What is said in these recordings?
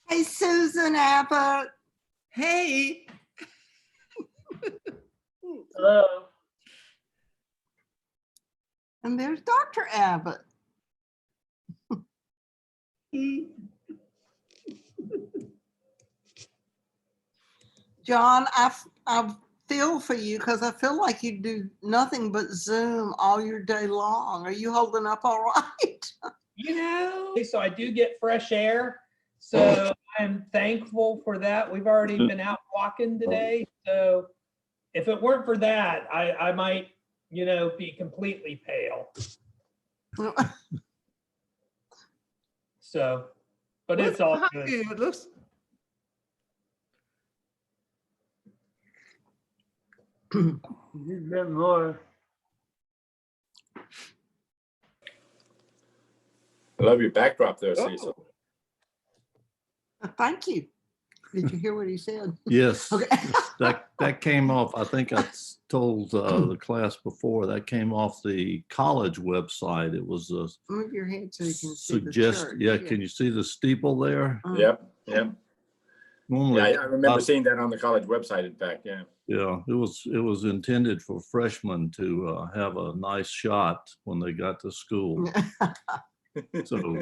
Hey, Susan Abbott. Hey. Hello. And there's Dr. Abbott. John, I feel for you because I feel like you do nothing but Zoom all your day long. Are you holding up all right? You know, so I do get fresh air. So I'm thankful for that. We've already been out walking today. So if it weren't for that, I might, be completely pale. So, but it's all good. It looks You get more. I love your backdrop there, Cecil. Thank you. Did you hear what he said? Yes, Okay. that came off. I think I told the class before that came off the college website. It was a Move your head so you can see the suggest. church. Yeah, can you see the steeple there? Yep. Normally, Yeah, I remember seeing that on the college website, in fact, yeah. yeah, it was intended for freshmen to have a nice shot when they got to school. So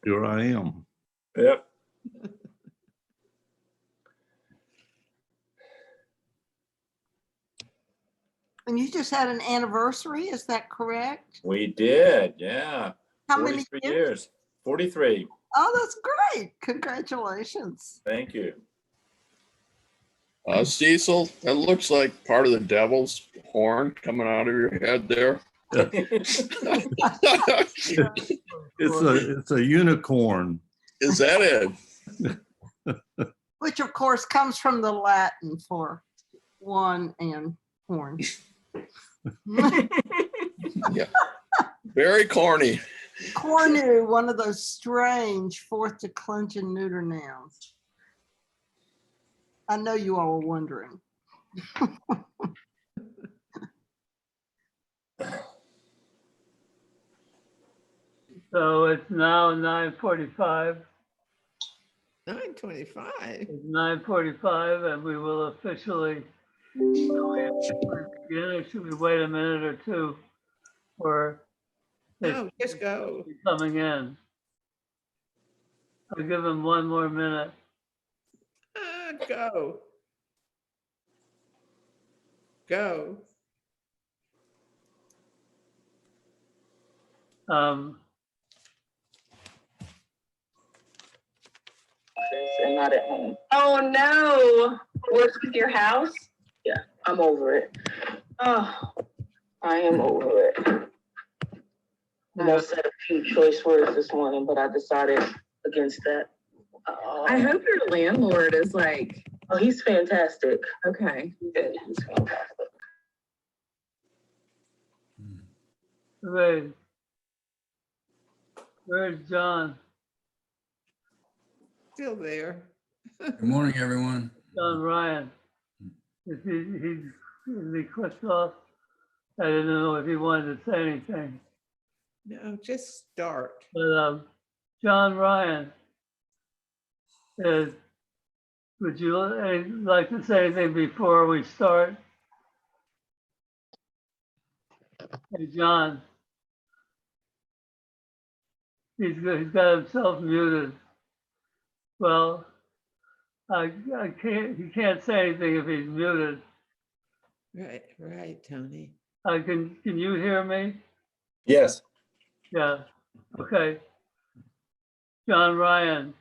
here I am. Yep. And you just had an anniversary, is that correct? We did, yeah. How many 43 years? years? 43. Oh, that's great. Congratulations. Thank you. Cecil, that looks like part of the devil's horn coming out of your head there. It's a unicorn. Is that it? Which of course comes from the Latin for one and horn. Yeah. Very corny. Cornu, one of those strange fourth declension neuter nouns. I know you all were wondering. So it's now 9:45. 9:25. It's 9:45, and we will officially begin. Or should we wait a minute or two for No, just go. coming in? I'll give him one more minute. Go. Go. And not at home. Oh no! What's with your house? Yeah, I'm over it. Oh, I am over it. I almost said a few choice words this morning, but I decided against that. I hope your landlord is like, Oh, he's fantastic. okay. Good. He's fantastic. Where's John? Still there. Good morning, everyone. John Ryan. Is he clicked off? I didn't know if he wanted to say anything. No, just start. But John Ryan, would you like to say anything before we start? Hey, John. He's got himself muted. Well, he can't say anything if he's muted. Right, Tony. Can you hear me? Yes. Yeah, okay. John Ryan.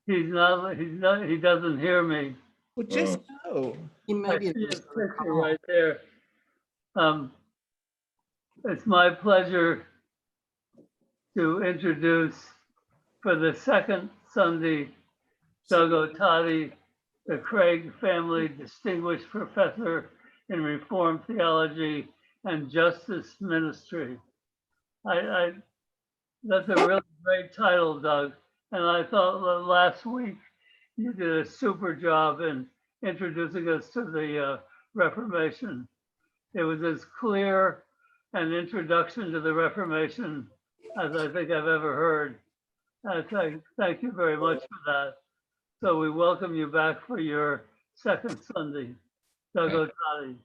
He doesn't hear me. Well, just go. He may I be see his picture right there. It's my pleasure to introduce for the second Sunday, Doug Ottati, the Craig Family Distinguished Professor in Reformed Theology and Justice Ministry. That's a really great title, Doug. And I thought that last week you did a super job in introducing us to the Reformation. It was as clear an introduction to the Reformation as I think I've ever heard. Thank you very much for that. So we welcome you back for your second Sunday. Doug Ottati.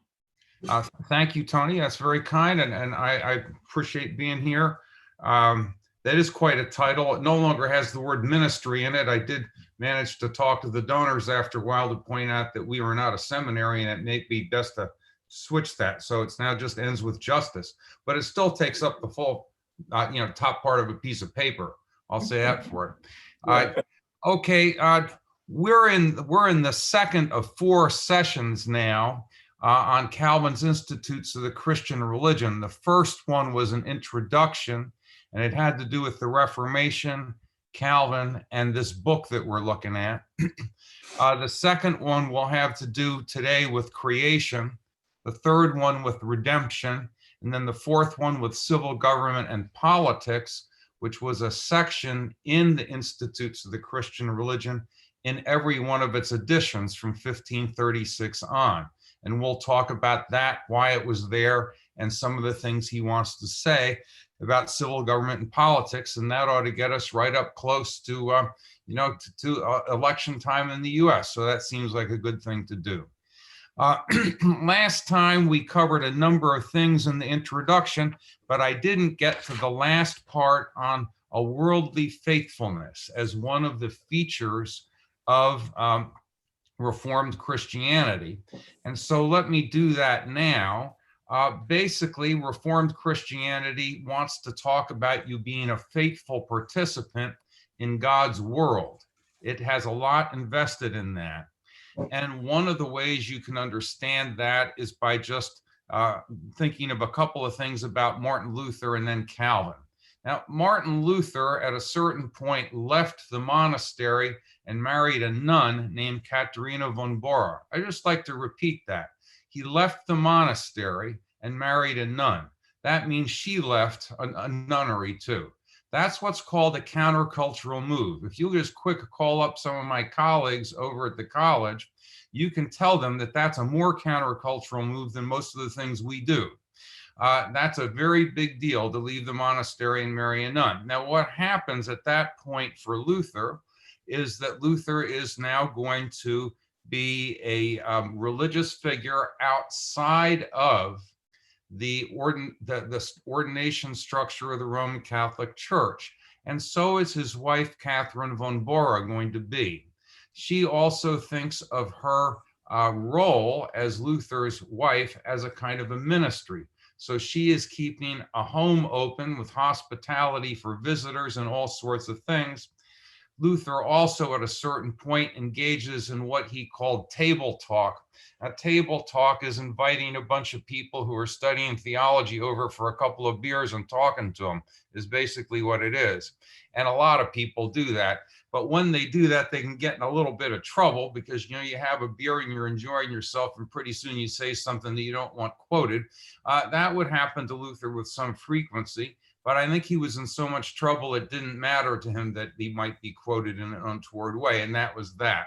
Thank you, Tony. That's very kind, and I appreciate being here. That is quite a title. It no longer has the word ministry in it. I did manage to talk to the donors after a while to point out that we are not a seminary, and it may be best to switch that. So it's now just ends with justice, but it still takes up the full, top part of a piece of paper. I'll say that for it. Okay, we're in the second of 4 sessions now. On Calvin's Institutes of the Christian Religion. The first one was an introduction, and it had to do with the Reformation, Calvin, and this book that we're looking at. The second one will have to do today with creation, the third one with redemption, and then the fourth one with civil government and politics, which was a section in the Institutes of the Christian Religion in every one of its editions from 1536 on. And we'll talk about that, why it was there, and some of the things he wants to say about civil government and politics. And that ought to get us right up close to, election time in the US. So that seems like a good thing to do. Last time we covered a number of things in the introduction, but I didn't get to the last part on a worldly faithfulness as one of the features of Reformed Christianity. And so let me do that now. Basically, Reformed Christianity wants to talk about you being a faithful participant in God's world. It has a lot invested in that. And one of the ways you can understand that is by just thinking of a couple of things about Martin Luther and then Calvin. Now, Martin Luther, at a certain point, left the monastery and married a nun named Katharina von Bora. I just like to repeat that. He left the monastery and married a nun. That means she left a nunnery too. That's what's called a countercultural move. If you just quick call up some of my colleagues over at the college, you can tell them that that's a more countercultural move than most of the things we do. That's a very big deal to leave the monastery and marry a nun. Now, what happens at that point for Luther is that Luther is now going to be a religious figure outside of the ordination structure of the Roman Catholic Church. And so is his wife, Catherine von Bora, going to be. She also thinks of her role as Luther's wife as a kind of a ministry. So she is keeping a home open with hospitality for visitors and all sorts of things. Luther also at a certain point engages in what he called table talk. A table talk is inviting a bunch of people who are studying theology over for a couple of beers and talking to them, is basically what it is. And a lot of people do that. But when they do that, they can get in a little bit of trouble because, you have a beer and you're enjoying yourself and pretty soon you say something that you don't want quoted. That would happen to Luther with some frequency. But I think he was in so much trouble, it didn't matter to him that he might be quoted in an untoward way, and that was that.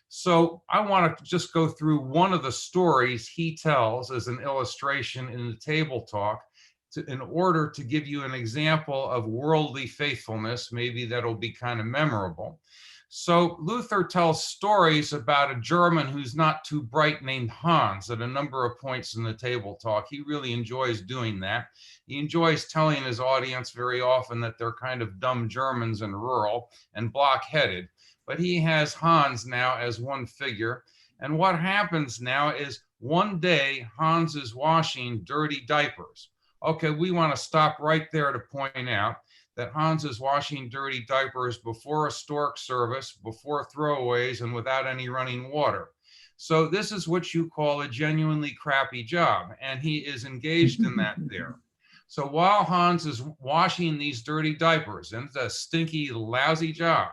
So I want to just go through one of the stories he tells as an illustration in the table talk in order to give you an example of worldly faithfulness. Maybe that'll be kind of memorable. So Luther tells stories about a German who's not too bright named Hans at a number of points in the table talk. He really enjoys doing that. He enjoys telling his audience very often that they're kind of dumb Germans and rural and blockheaded. But he has Hans now as one figure. And what happens now is one day Hans is washing dirty diapers. Okay, we want to stop right there to point out that Hans is washing dirty diapers before a stork service, before throwaways, and without any running water. So this is what you call a genuinely crappy job, and he is engaged in that there. So while Hans is washing these dirty diapers, and it's a stinky, lousy job,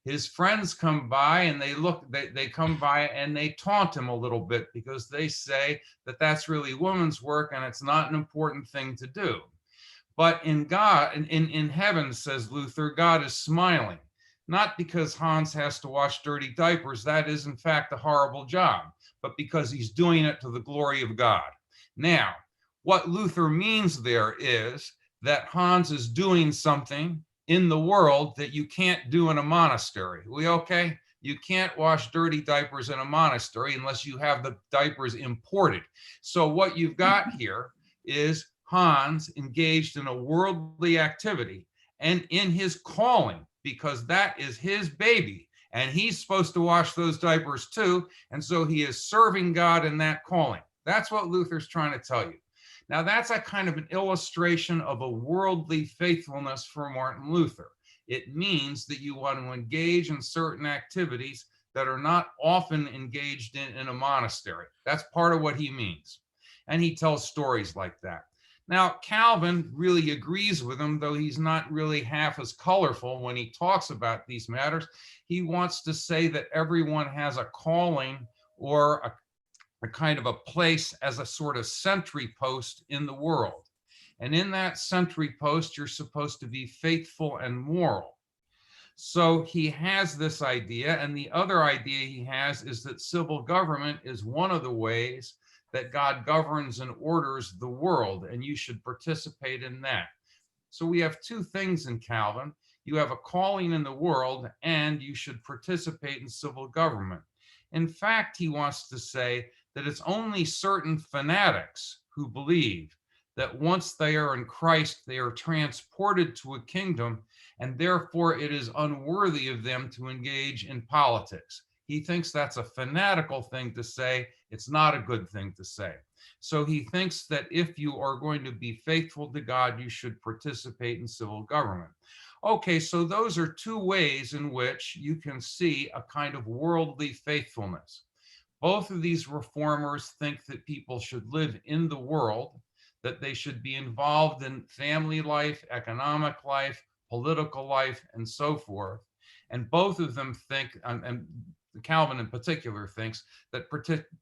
his friends come by and they come by and they taunt him a little bit because they say that that's really woman's work and it's not an important thing to do. But in God, in heaven, says Luther, God is smiling, not because Hans has to wash dirty diapers. That is, in fact, a horrible job, but because he's doing it to the glory of God. Now, what Luther means there is that Hans is doing something in the world that you can't do in a monastery. We okay? You can't wash dirty diapers in a monastery unless you have the diapers imported. So what you've got here is Hans engaged in a worldly activity and in his calling, because that is his baby. And he's supposed to wash those diapers too. And so he is serving God in that calling. That's what Luther's trying to tell you. Now, that's a kind of an illustration of a worldly faithfulness for Martin Luther. It means that you want to engage in certain activities that are not often engaged in a monastery. That's part of what he means. And he tells stories like that. Now, Calvin really agrees with him, though he's not really half as colorful when he talks about these matters. He wants to say that everyone has a calling or a kind of a place as a sort of sentry post in the world. And in that sentry post, you're supposed to be faithful and moral. So he has this idea, and the other idea he has is that civil government is one of the ways that God governs and orders the world, and you should participate in that. So we have two things in Calvin. You have a calling in the world, and you should participate in civil government. In fact, he wants to say that it's only certain fanatics who believe that once they are in Christ, they are transported to a kingdom, and therefore it is unworthy of them to engage in politics. He thinks that's a fanatical thing to say. It's not a good thing to say. So he thinks that if you are going to be faithful to God, you should participate in civil government. Okay, so those are two ways in which you can see a kind of worldly faithfulness. Both of these reformers think that people should live in the world, that they should be involved in family life, economic life, political life, and so forth. And both of them think, and Calvin in particular thinks, that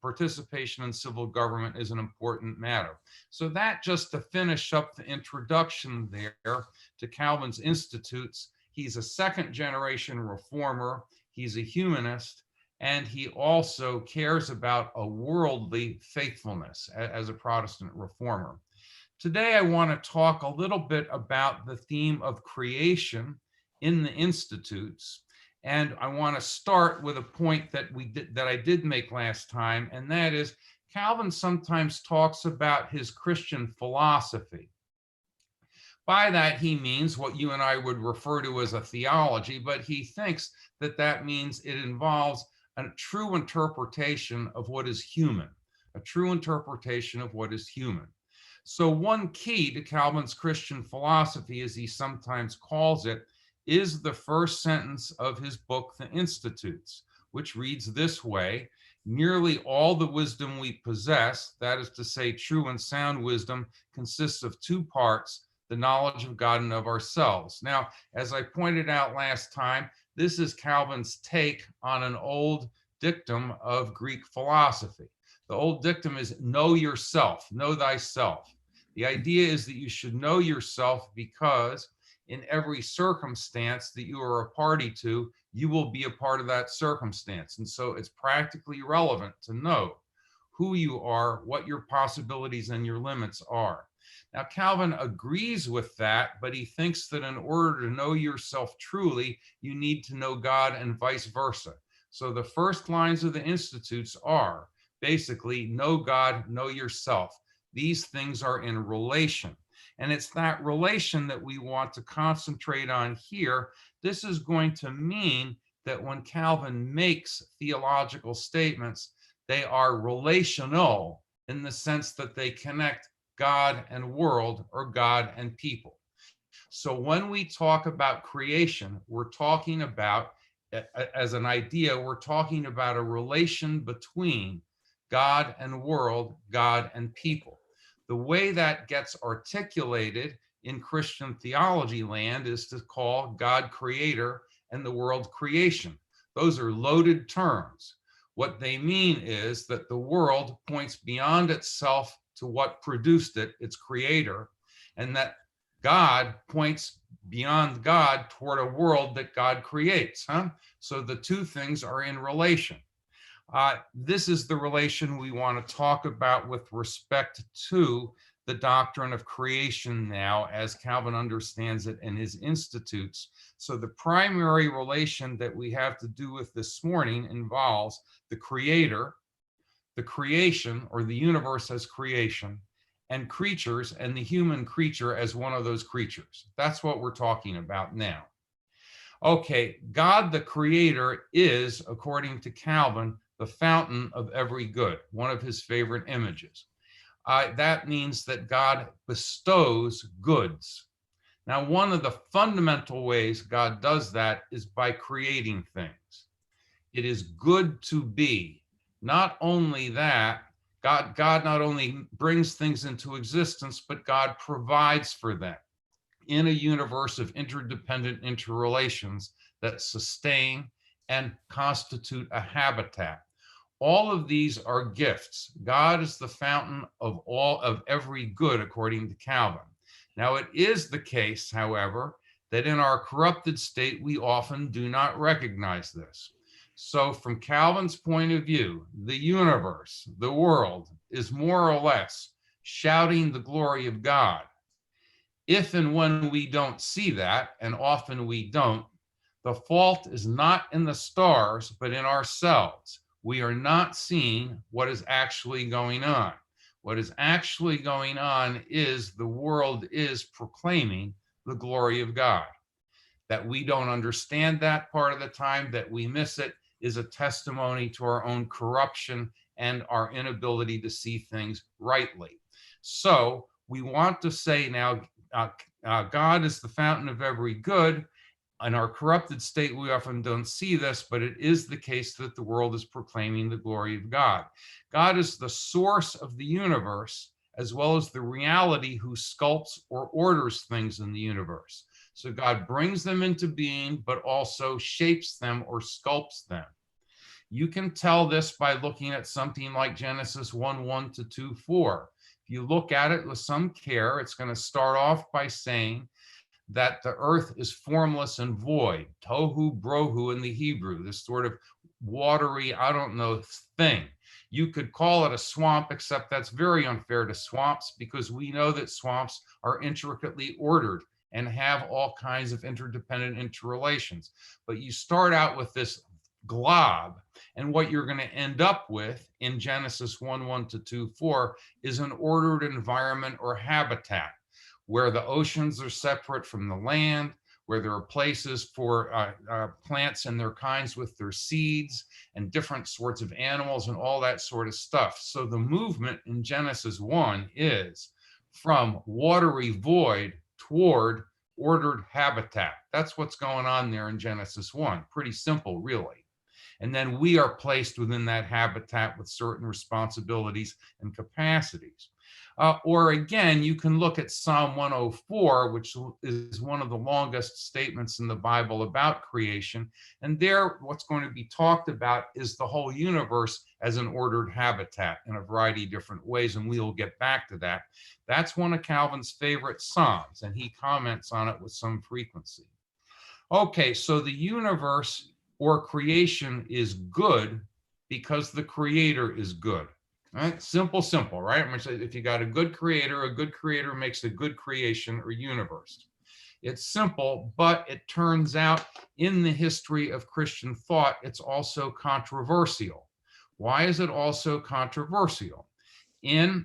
participation in civil government is an important matter. So that, just to finish up the introduction there to Calvin's Institutes, he's a second generation reformer, he's a humanist, and he also cares about a worldly faithfulness as a Protestant reformer. Today, I want to talk a little bit about the theme of creation in the Institutes. And I want to start with a point that I did make last time, and that is Calvin sometimes talks about his Christian philosophy. By that, he means what you and I would refer to as a theology, but he thinks that that means it involves a true interpretation of what is human, a true interpretation of what is human. So one key to Calvin's Christian philosophy, as he sometimes calls it, is the first sentence of his book, The Institutes, which reads this way: nearly all the wisdom we possess, that is to say, true and sound wisdom, consists of two parts, the knowledge of God and of ourselves. Now, as I pointed out last time, this is Calvin's take on an old dictum of Greek philosophy. The old dictum is know yourself, know thyself. The idea is that you should know yourself because in every circumstance that you are a party to, you will be a part of that circumstance. And so it's practically relevant to know who you are, what your possibilities and your limits are. Now, Calvin agrees with that, but he thinks that in order to know yourself truly, you need to know God and vice versa. So the first lines of the Institutes are basically know God, know yourself. These things are in relation. And it's that relation that we want to concentrate on here. This is going to mean that when Calvin makes theological statements, they are relational in the sense that they connect God and world, or God and people. So when we talk about creation, we're talking about, as an idea, we're talking about a relation between God and world, God and people. The way that gets articulated in Christian theology land is to call God creator and the world creation. Those are loaded terms. What they mean is that the world points beyond itself to what produced it, its creator, and that God points beyond God toward a world that God creates. So the two things are in relation. This is the relation we want to talk about with respect to the doctrine of creation now as Calvin understands it in his institutes. So the primary relation that we have to do with this morning involves the creator, the creation, or the universe as creation, and creatures, and the human creature as one of those creatures. That's what we're talking about now. Okay, God the creator is, according to Calvin, the fountain of every good, one of his favorite images. That means that God bestows goods. Now, one of the fundamental ways God does that is by creating things. It is good to be. Not only that, God not only brings things into existence, but God provides for them in a universe of interdependent interrelations that sustain and constitute a habitat. All of these are gifts. God is the fountain of every good, according to Calvin. Now, it is the case, however, that in our corrupted state, we often do not recognize this. So from Calvin's point of view, the universe, the world, is more or less shouting the glory of God. If and when we don't see that, and often we don't, the fault is not in the stars, but in ourselves. We are not seeing what is actually going on. What is actually going on is the world is proclaiming the glory of God. That we don't understand that part of the time, that we miss it, is a testimony to our own corruption and our inability to see things rightly. So we want to say now, God is the fountain of every good. In our corrupted state, we often don't see this, but it is the case that the world is proclaiming the glory of God. God is the source of the universe, as well as the reality who sculpts or orders things in the universe. So God brings them into being, but also shapes them or sculpts them. You can tell this by looking at something like Genesis 1:1 to 2:4. If you look at it with some care, it's going to start off by saying that the earth is formless and void, tohu brohu in the Hebrew, this sort of watery, I don't know, thing. You could call it a swamp, except that's very unfair to swamps because we know that swamps are intricately ordered and have all kinds of interdependent interrelations. But you start out with this glob, and what you're going to end up with in Genesis 1:1 to 2:4 is an ordered environment or habitat where the oceans are separate from the land, where there are places for plants and their kinds with their seeds and different sorts of animals and all that sort of stuff. So the movement in Genesis 1 is from watery void toward ordered habitat. That's what's going on there in Genesis 1. Pretty simple, really. And then we are placed within that habitat with certain responsibilities and capacities. Or again, you can look at Psalm 104, which is one of the longest statements in the Bible about creation. And there, what's going to be talked about is the whole universe as an ordered habitat in a variety of different ways, and we will get back to that. That's one of Calvin's favorite Psalms, and he comments on it with some frequency. Okay, so the universe or creation is good because the creator is good. Right? Simple, right? I'm going to say if you got a good creator makes a good creation or universe. It's simple, but it turns out in the history of Christian thought, it's also controversial. Why is it also controversial? In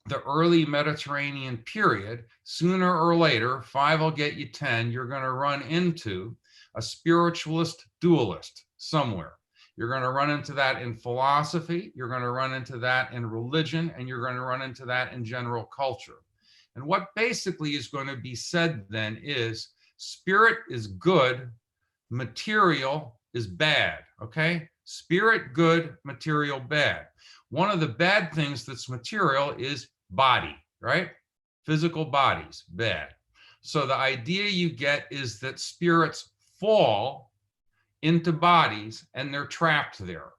the early Mediterranean period, sooner or later, 5 will get you 10, you're going to run into a spiritualist dualist somewhere. You're going to run into that in philosophy, you're going to run into that in religion, and you're going to run into that in general culture. And what basically is going to be said then is spirit is good, material is bad, okay? Spirit good, material bad. One of the bad things that's material is body, right? Physical bodies, bad. So the idea you get is that spirits fall into bodies and they're trapped there.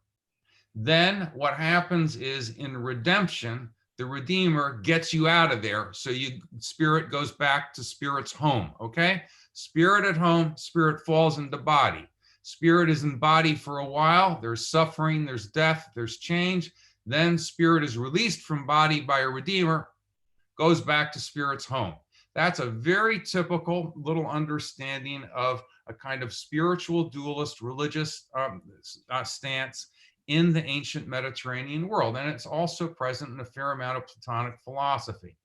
Then what happens is in redemption, the Redeemer gets you out of there. So spirit goes back to spirit's home, okay? Spirit at home, spirit falls into body. Spirit is in body for a while. There's suffering, there's death, there's change. Then spirit is released from body by a Redeemer. goes back to spirit's home. That's a very typical little understanding of a kind of spiritual dualist religious stance in the ancient Mediterranean world. And it's also present in a fair amount of Platonic philosophy.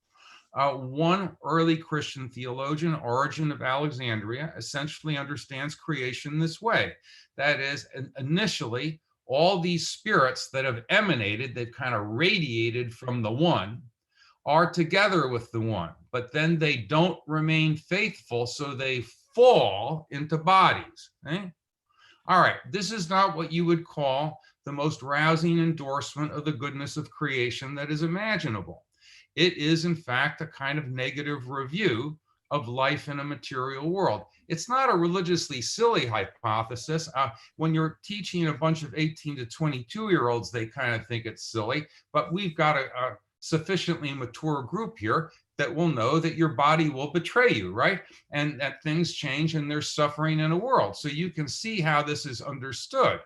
One early Christian theologian, Origen of Alexandria, essentially understands creation this way. That is, initially, all these spirits that have emanated, they've kind of radiated from the one, are together with the one, but then they don't remain faithful, so they fall into bodies. Okay? All right, this is not what you would call the most rousing endorsement of the goodness of creation that is imaginable. It is, in fact, a kind of negative review of life in a material world. It's not a religiously silly hypothesis. When you're teaching a bunch of 18 to 22-year-olds, they kind of think it's silly, but we've got a sufficiently mature group here that will know that your body will betray you, right? And that things change and there's suffering in a world. So you can see how this is understood.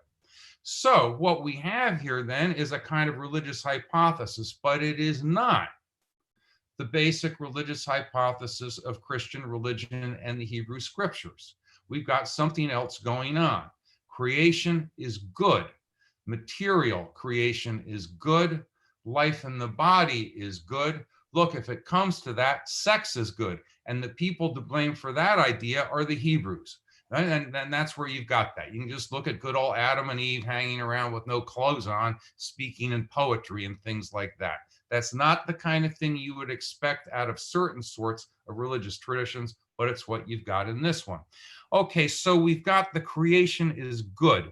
So what we have here then is a kind of religious hypothesis, but it is not the basic religious hypothesis of Christian religion and the Hebrew scriptures. We've got something else going on. Creation is good. Material creation is good. Life in the body is good. Look, if it comes to that, sex is good. And the people to blame for that idea are the Hebrews. And that's where you've got that. You can just look at good old Adam and Eve hanging around with no clothes on, speaking in poetry and things like that. That's not the kind of thing you would expect out of certain sorts of religious traditions, but it's what you've got in this one. Okay, so we've got the creation is good.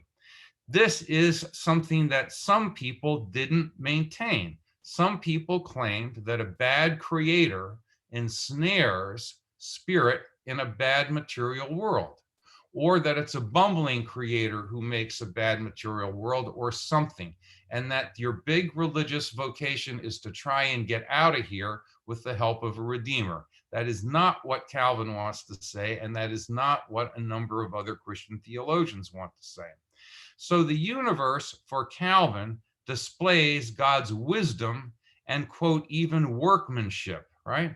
This is something that some people didn't maintain. Some people claimed that a bad creator ensnares spirit in a bad material world, or that it's a bumbling creator who makes a bad material world or something, and that your big religious vocation is to try and get out of here with the help of a redeemer. That is not what Calvin wants to say, and that is not what a number of other Christian theologians want to say. So the universe for Calvin displays God's wisdom and, quote, even workmanship, right?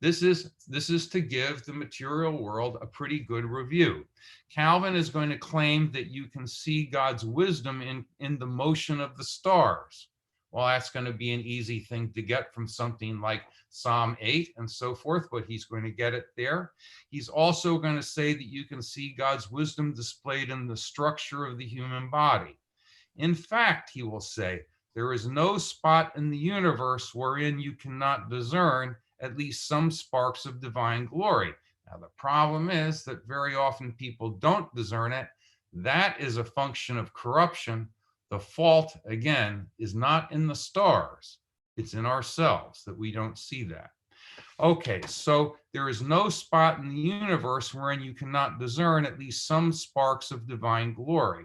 This is to give the material world a pretty good review. Calvin is going to claim that you can see God's wisdom in the motion of the stars. Well, that's going to be an easy thing to get from something like Psalm 8 and so forth, but he's going to get it there. He's also going to say that you can see God's wisdom displayed in the structure of the human body. In fact, he will say, there is no spot in the universe wherein you cannot discern at least some sparks of divine glory. Now, the problem is that very often people don't discern it. That is a function of corruption. The fault, again, is not in the stars. It's in ourselves that we don't see that. Okay, so there is no spot in the universe wherein you cannot discern at least some sparks of divine glory.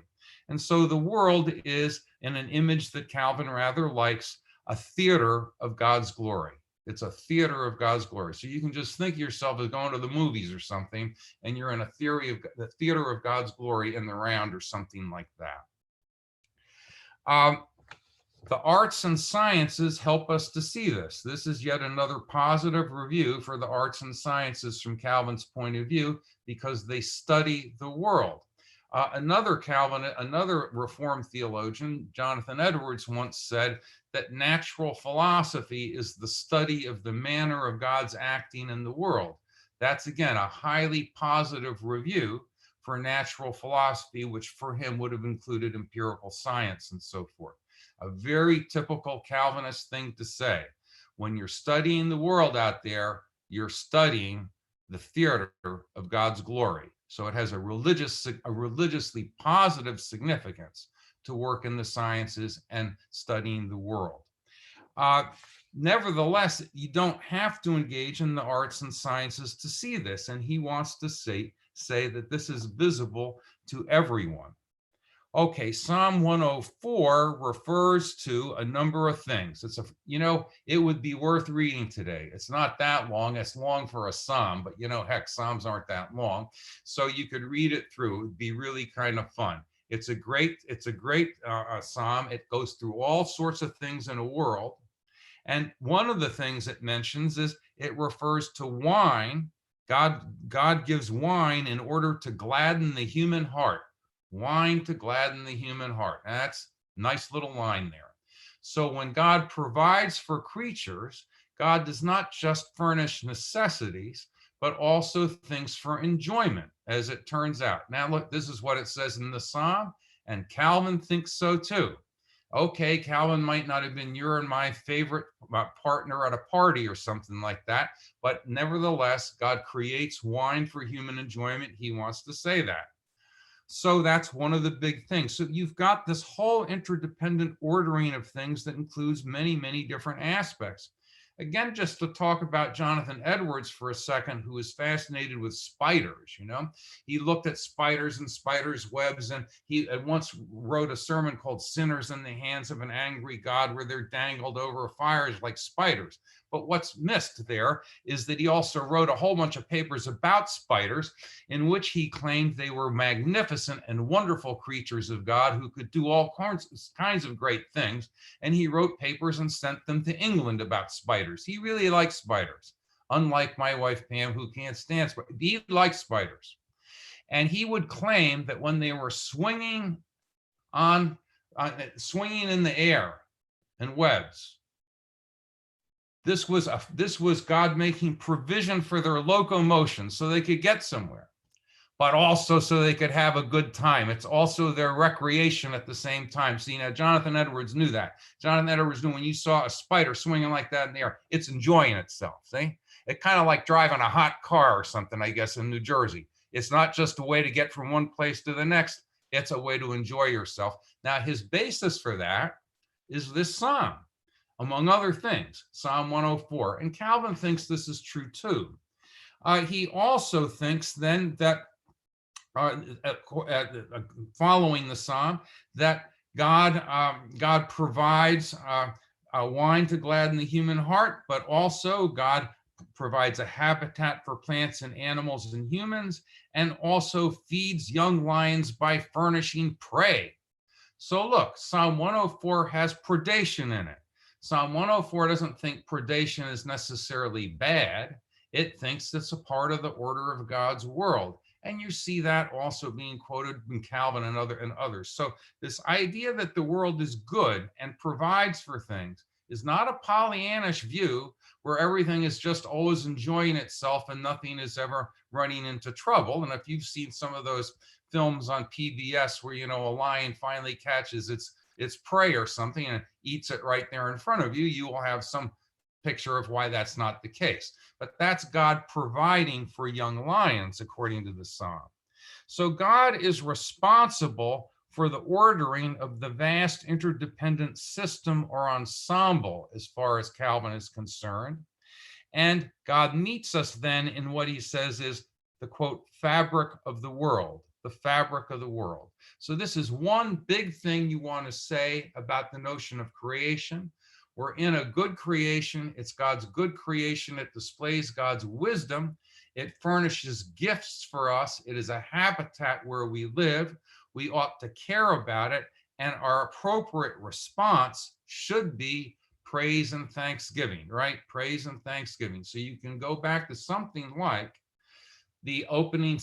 And so the world is, in an image that Calvin rather likes, a theater of God's glory. It's a theater of God's glory. So you can just think of yourself as going to the movies or something, and you're in the theater of God's glory in the round or something like that. The arts and sciences help us to see this. This is yet another positive review for the arts and sciences from Calvin's point of view, because they study the world. Another Reformed theologian, Jonathan Edwards, once said that natural philosophy is the study of the manner of God's acting in the world. That's, again, a highly positive review for natural philosophy, which for him would have included empirical science and so forth. A very typical Calvinist thing to say. When you're studying the world out there, you're studying the theater of God's glory. So it has a religiously positive significance to work in the sciences and studying the world. Nevertheless, you don't have to engage in the arts and sciences to see this. And he wants to say that this is visible to everyone. Okay, Psalm 104 refers to a number of things. It would be worth reading today. It's not that long. It's long for a psalm, but heck, psalms aren't that long. So you could read it through. It would be really kind of fun. It's a great psalm. It goes through all sorts of things in a world. And one of the things it mentions is it refers to wine. God gives wine in order to gladden the human heart. Wine to gladden the human heart. And that's a nice little line there. So when God provides for creatures, God does not just furnish necessities, but also things for enjoyment, as it turns out. Now, look, this is what it says in the Psalm, and Calvin thinks so too. Okay, Calvin might not have been your and my favorite partner at a party or something like that, but nevertheless, God creates wine for human enjoyment. He wants to say that. So that's one of the big things. So you've got this whole interdependent ordering of things that includes many, many different aspects. Again, just to talk about Jonathan Edwards for a second, who is fascinated with spiders, he looked at spiders and spiders' webs, and he once wrote a sermon called Sinners in the Hands of an Angry God, where they're dangled over fires like spiders. But what's missed there is that he also wrote a whole bunch of papers about spiders in which he claimed they were magnificent and wonderful creatures of God who could do all kinds of great things. And he wrote papers and sent them to England about spiders. He really likes spiders, unlike my wife, Pam, who can't stand spiders. He likes spiders. And he would claim that when they were swinging in the air in webs, this was God making provision for their locomotion so they could get somewhere, but also so they could have a good time. It's also their recreation at the same time. See, now Jonathan Edwards knew that. Jonathan Edwards knew when you saw a spider swinging like that in the air, it's enjoying itself, see? It's kind of like driving a hot car or something, I guess, in New Jersey. It's not just a way to get from one place to the next. It's a way to enjoy yourself. Now, his basis for that is this psalm, among other things, Psalm 104. And Calvin thinks this is true too. He also thinks then that, following the psalm, that God provides wine to gladden the human heart, but also God provides a habitat for plants and animals and humans, and also feeds young lions by furnishing prey. So look, Psalm 104 has predation in it. Psalm 104 doesn't think predation is necessarily bad. It thinks it's a part of the order of God's world. And you see that also being quoted in Calvin and others. So this idea that the world is good and provides for things is not a Pollyannish view where everything is just always enjoying itself and nothing is ever running into trouble. And if you've seen some of those films on PBS where, a lion finally catches its prey or something and eats it right there in front of you, you will have some picture of why that's not the case. But that's God providing for young lions, according to the psalm. So God is responsible for the ordering of the vast interdependent system or ensemble, as far as Calvin is concerned. And God meets us then in what he says is the, quote, fabric of the world. The fabric of the world. So this is one big thing you want to say about the notion of creation. We're in a good creation. It's God's good creation. It displays God's wisdom. It furnishes gifts for us. It is a habitat where we live. We ought to care about it. And our appropriate response should be praise and thanksgiving, right? Praise and thanksgiving. So you can go back to something like the opening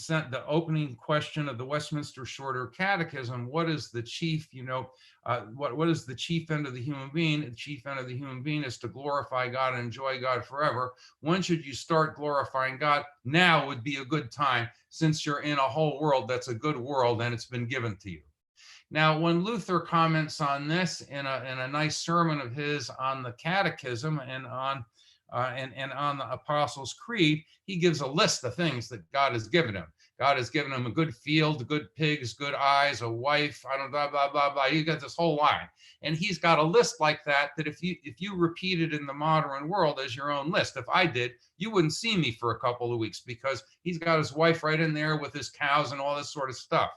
question of the Westminster Shorter Catechism. What is the chief, what is the chief end of the human being? The chief end of the human being is to glorify God and enjoy God forever. When should you start glorifying God? Now would be a good time, since you're in a whole world that's a good world and it's been given to you. Now, when Luther comments on this in a nice sermon of his on the Catechism and on the Apostles' Creed, he gives a list of things that God has given him. God has given him a good field, good pigs, good eyes, a wife, I don't know, blah, blah, blah. You got this whole line. And he's got a list like that if you repeat it in the modern world as your own list, if I did, you wouldn't see me for a couple of weeks, because he's got his wife right in there with his cows and all this sort of stuff.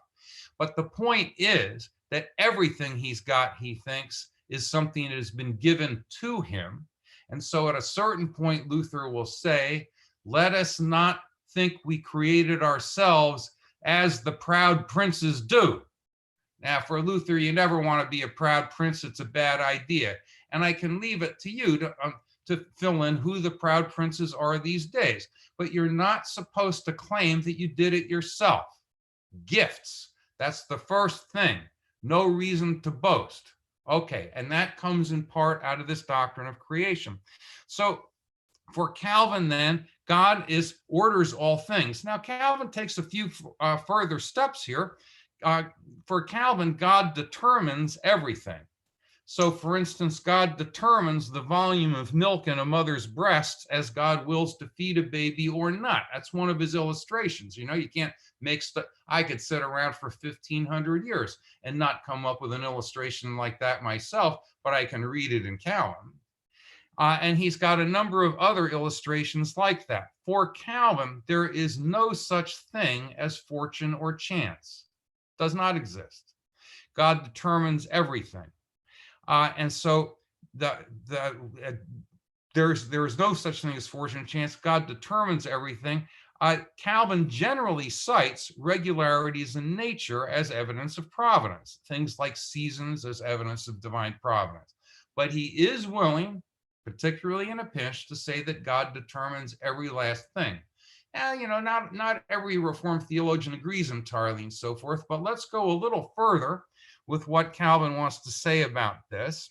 But the point is that everything he's got, he thinks, is something that has been given to him. And so at a certain point, Luther will say, let us not think we created ourselves as the proud princes do. Now, for Luther, you never want to be a proud prince. It's a bad idea. And I can leave it to you to fill in who the proud princes are these days. But you're not supposed to claim that you did it yourself. Gifts, that's the first thing. No reason to boast. Okay, and that comes in part out of this doctrine of creation. So for Calvin, then, God orders all things. Now, Calvin takes a few further steps here. For Calvin, God determines everything. So, for instance, God determines the volume of milk in a mother's breasts as God wills to feed a baby or not. That's one of his illustrations. You know, you can't make stuff. I could sit around for 1,500 years and not come up with an illustration like that myself, but I can read it in Calvin. And he's got a number of other illustrations like that. For Calvin, there is no such thing as fortune or chance. Does not exist. God determines everything. And so there is no such thing as fortune and chance. God determines everything. Calvin generally cites regularities in nature as evidence of providence, things like seasons as evidence of divine providence. But he is willing, particularly in a pinch, to say that God determines every last thing. And, you know, not every Reformed theologian agrees entirely and so forth, but let's go a little further with what Calvin wants to say about this.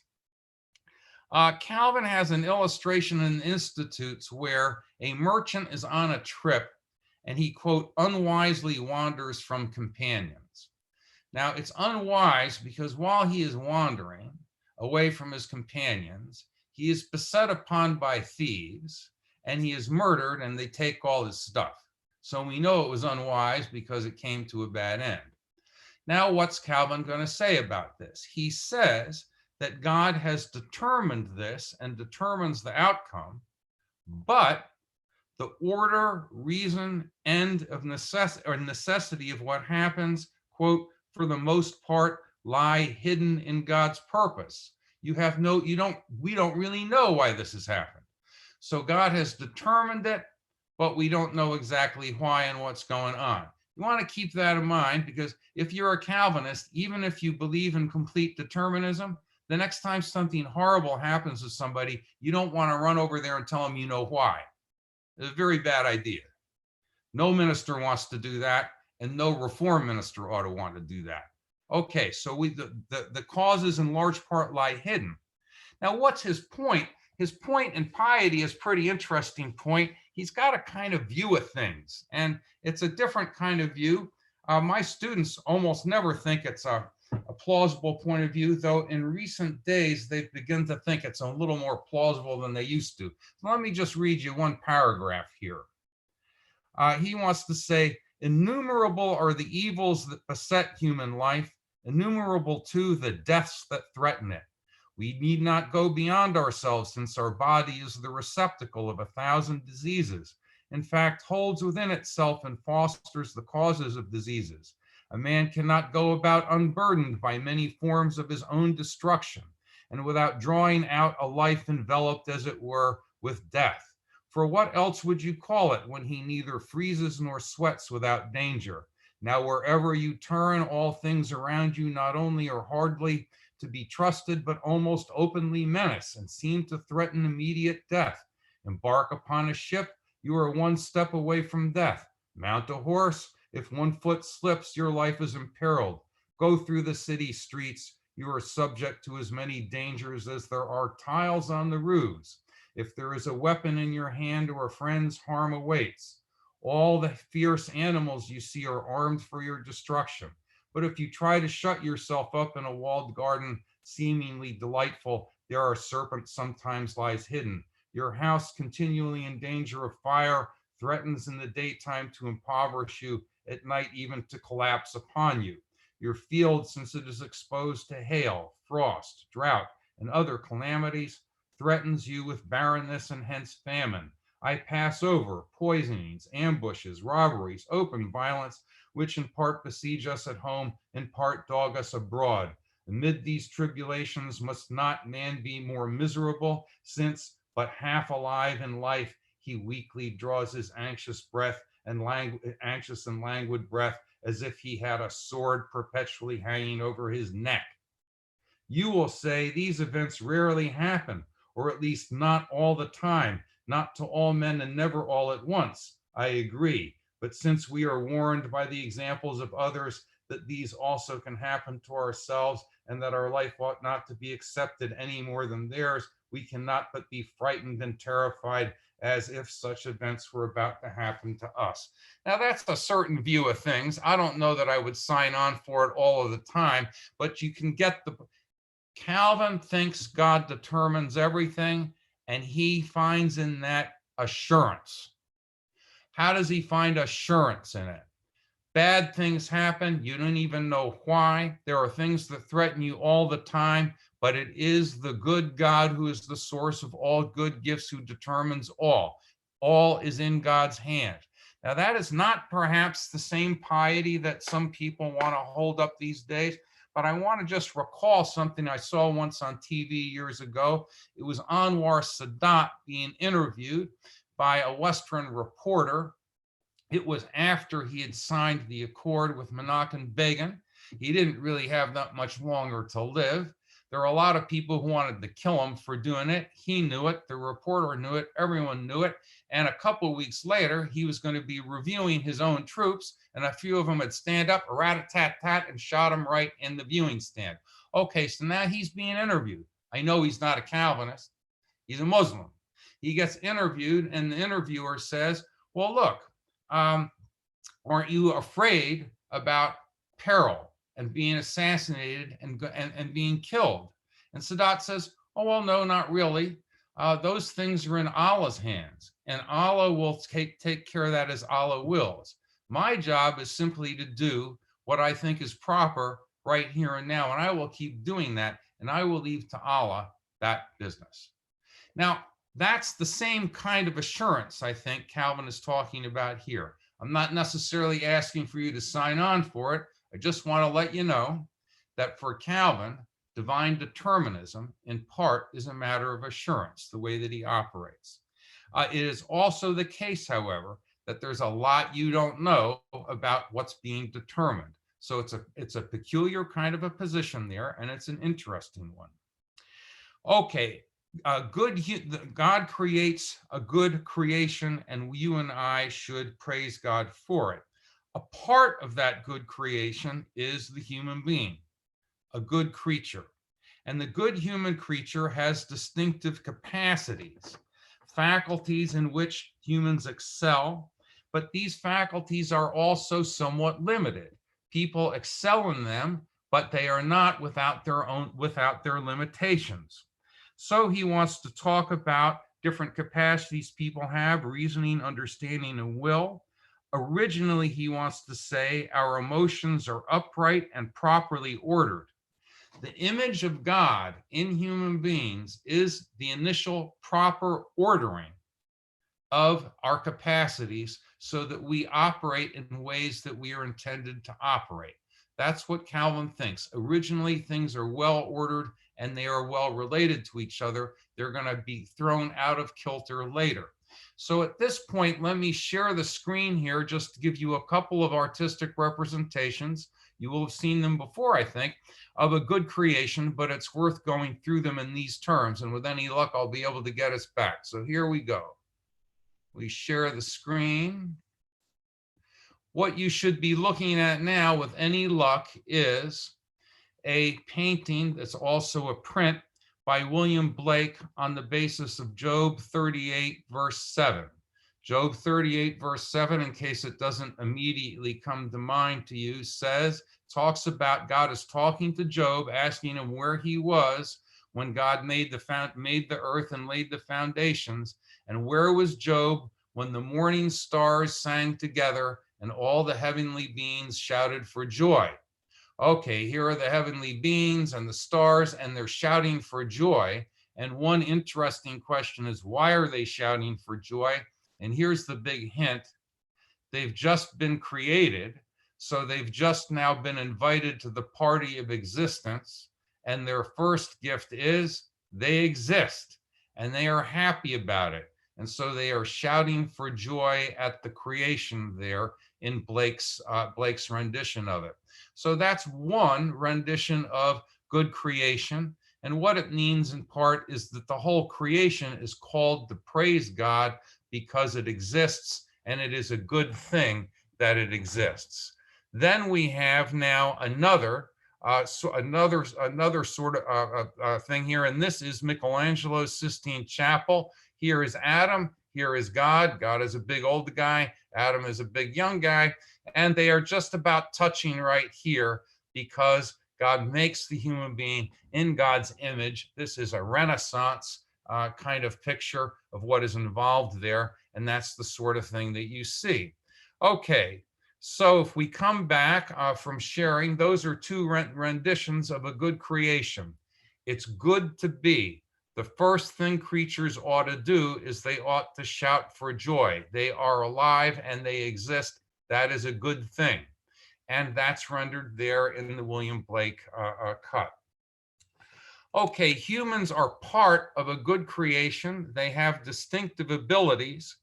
Calvin has an illustration in Institutes where a merchant is on a trip and he, quote, unwisely wanders from companions. Now, it's unwise because while he is wandering away from his companions, he is beset upon by thieves and he is murdered and they take all his stuff. So we know it was unwise because it came to a bad end. Now, what's Calvin going to say about this? He says that God has determined this and determines the outcome, but the order, reason, end of necessity of what happens, quote, for the most part, lie hidden in God's purpose. We don't really know why this has happened. So God has determined it, but we don't know exactly why and what's going on. You want to keep that in mind because if you're a Calvinist, even if you believe in complete determinism, the next time something horrible happens to somebody, you don't want to run over there and tell them you know why. It's a very bad idea. No minister wants to do that, and no Reformed minister ought to want to do that. Okay, so the causes in large part lie hidden. Now, what's his point? His point in piety is a pretty interesting point. He's got a kind of view of things, and it's a different kind of view. My students almost never think it's a plausible point of view, though in recent days, they've begun to think it's a little more plausible than they used to. So let me just read you one paragraph here. He wants to say, innumerable are the evils that beset human life, innumerable too the deaths that threaten it. We need not go beyond ourselves since our body is the receptacle of 1,000 diseases. In fact, holds within itself and fosters the causes of diseases. A man cannot go about unburdened by many forms of his own destruction and without drawing out a life enveloped, as it were, with death. For what else would you call it when he neither freezes nor sweats without danger? Now, wherever you turn, all things around you not only are hardly to be trusted, but almost openly menace and seem to threaten immediate death. Embark upon a ship, you are one step away from death. Mount a horse, if one foot slips, your life is imperiled. Go through the city streets, you are subject to as many dangers as there are tiles on the roofs. If there is a weapon in your hand or a friend's, harm awaits. All the fierce animals you see are armed for your destruction. But if you try to shut yourself up in a walled garden, seemingly delightful, there are serpents sometimes lies hidden. Your house continually in danger of fire threatens in the daytime to impoverish you, at night even to collapse upon you. Your field, since it is exposed to hail, frost, drought, and other calamities, threatens you with barrenness and hence famine. I pass over poisonings, ambushes, robberies, open violence, which in part besiege us at home, in part dog us abroad. Amid these tribulations must not man be more miserable, since but half alive in life, he weakly draws his anxious and languid breath as if he had a sword perpetually hanging over his neck. You will say these events rarely happen, or at least not all the time, not to all men and never all at once. I agree. But since we are warned by the examples of others that these also can happen to ourselves and that our life ought not to be accepted any more than theirs, we cannot but be frightened and terrified as if such events were about to happen to us. Now, that's a certain view of things. I don't know that I would sign on for it all of the time, but you can get the... Calvin thinks God determines everything, and he finds in that assurance. How does he find assurance in it? Bad things happen. You don't even know why. There are things that threaten you all the time, but it is the good God who is the source of all good gifts, who determines all. All is in God's hand. Now, that is not perhaps the same piety that some people want to hold up these days, but I want to just recall something I saw once on TV years ago. It was Anwar Sadat being interviewed by a Western reporter. It was after he had signed the accord with Menachem Begin. He didn't really have that much longer to live. There were a lot of people who wanted to kill him for doing it. He knew it. The reporter knew it. Everyone knew it. And a couple of weeks later, he was going to be reviewing his own troops, and a few of them had stand up, rat-a-tat-tat, and shot him right in the viewing stand. Okay, so now he's being interviewed. I know he's not a Calvinist. He's a Muslim. He gets interviewed, and the interviewer says, well, look, aren't you afraid about peril and being assassinated and being killed? And Sadat says, oh, well, no, not really. Those things are in Allah's hands, and Allah will take care of that as Allah wills. My job is simply to do what I think is proper right here and now, and I will keep doing that, and I will leave to Allah that business. Now, that's the same kind of assurance I think Calvin is talking about here. I'm not necessarily asking for you to sign on for it. I just want to let you know that for Calvin, divine determinism in part is a matter of assurance, the way that he operates. It is also the case, however, that there's a lot you don't know about what's being determined. So it's a peculiar kind of a position there, and it's an interesting one. Okay. God creates a good creation, and you and I should praise God for it. A part of that good creation is the human being, a good creature. And the good human creature has distinctive capacities, faculties in which humans excel, but these faculties are also somewhat limited. People excel in them, but they are not without their limitations. So he wants to talk about different capacities people have: reasoning, understanding, and will. Originally, he wants to say our emotions are upright and properly ordered. The image of God in human beings is the initial proper ordering of our capacities so that we operate in ways that we are intended to operate. That's what Calvin thinks. Originally, things are well ordered and they are well related to each other. They're going to be thrown out of kilter later. So at this point, let me share the screen here just to give you a couple of artistic representations. You will have seen them before, I think, of a good creation, but it's worth going through them in these terms. And with any luck, I'll be able to get us back. So here we go. We share the screen. What you should be looking at now with any luck is a painting that's also a print by William Blake on the basis of Job 38, verse 7. Job 38, verse 7, in case it doesn't immediately come to mind to you, talks about God is talking to Job, asking him where he was when God made the earth and laid the foundations, and where was Job when the morning stars sang together and all the heavenly beings shouted for joy. Okay, here are the heavenly beings and the stars, and they're shouting for joy. And one interesting question is, why are they shouting for joy? And here's the big hint. They've just been created, so they've just now been invited to the party of existence, and their first gift is they exist, and they are happy about it. And so they are shouting for joy at the creation there in Blake's rendition of it. So that's one rendition of good creation. And what it means in part is that the whole creation is called to praise God because it exists, and it is a good thing that it exists. Then we have now another sort of thing here, and this is Michelangelo's Sistine Chapel. Here is Adam, here is God. God is a big old guy, Adam is a big young guy, and they are just about touching right here because God makes the human being in God's image. This is a Renaissance kind of picture of what is involved there, and that's the sort of thing that you see. Okay, so if we come back from sharing, those are two renditions of a good creation. It's good to be. The first thing creatures ought to do is they ought to shout for joy. They are alive and they exist. That is a good thing. And that's rendered there in the William Blake cut. Okay, humans are part of a good creation. They have distinctive abilities.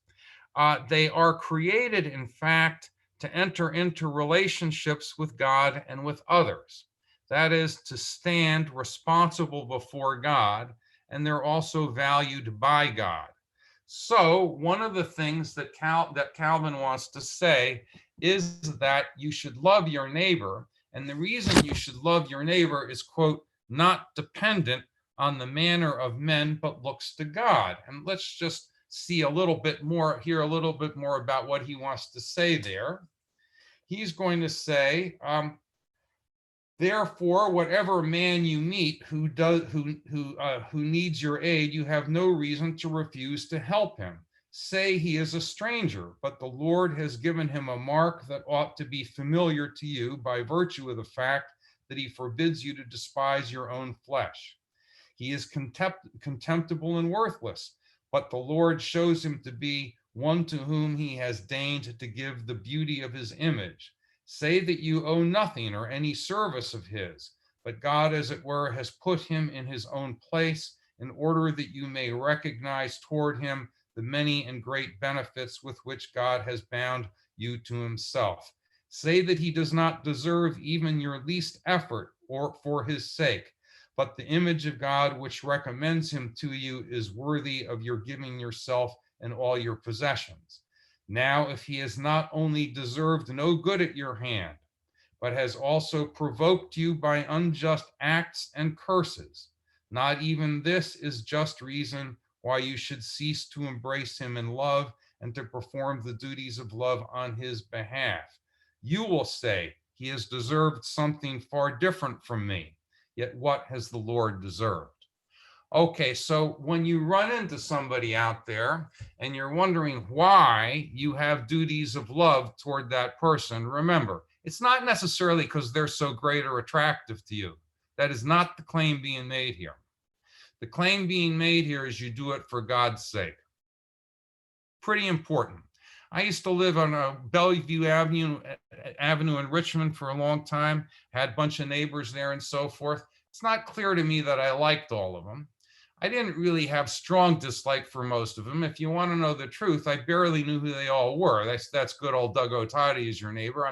They are created, in fact, to enter into relationships with God and with others. That is, to stand responsible before God, and they're also valued by God. So one of the things that Calvin wants to say is that you should love your neighbor, and the reason you should love your neighbor is, quote, not dependent on the manner of men, but looks to God. And let's just see a little bit more, hear a little bit more about what he wants to say there. He's going to say, therefore, whatever man you meet who needs your aid, you have no reason to refuse to help him. Say he is a stranger, but the Lord has given him a mark that ought to be familiar to you by virtue of the fact that he forbids you to despise your own flesh. He is contemptible and worthless, but the Lord shows him to be one to whom he has deigned to give the beauty of his image. Say that you owe nothing or any service of his, but God, as it were, has put him in his own place in order that you may recognize toward him the many and great benefits with which God has bound you to himself. Say that he does not deserve even your least effort or for his sake, but the image of God which recommends him to you is worthy of your giving yourself and all your possessions. Now, if he has not only deserved no good at your hand, but has also provoked you by unjust acts and curses, not even this is just reason why you should cease to embrace him in love and to perform the duties of love on his behalf. You will say, he has deserved something far different from me. Yet what has the Lord deserved? Okay, so when you run into somebody out there and you're wondering why you have duties of love toward that person, remember, it's not necessarily because they're so great or attractive to you. That is not the claim being made here. The claim being made here is you do it for God's sake. Pretty important. I used to live on a Bellevue Avenue in Richmond for a long time, had a bunch of neighbors there and so forth. It's not clear to me that I liked all of them. I didn't really have strong dislike for most of them. If you want to know the truth, I barely knew who they all were. That's good old Doug Ottati is your neighbor.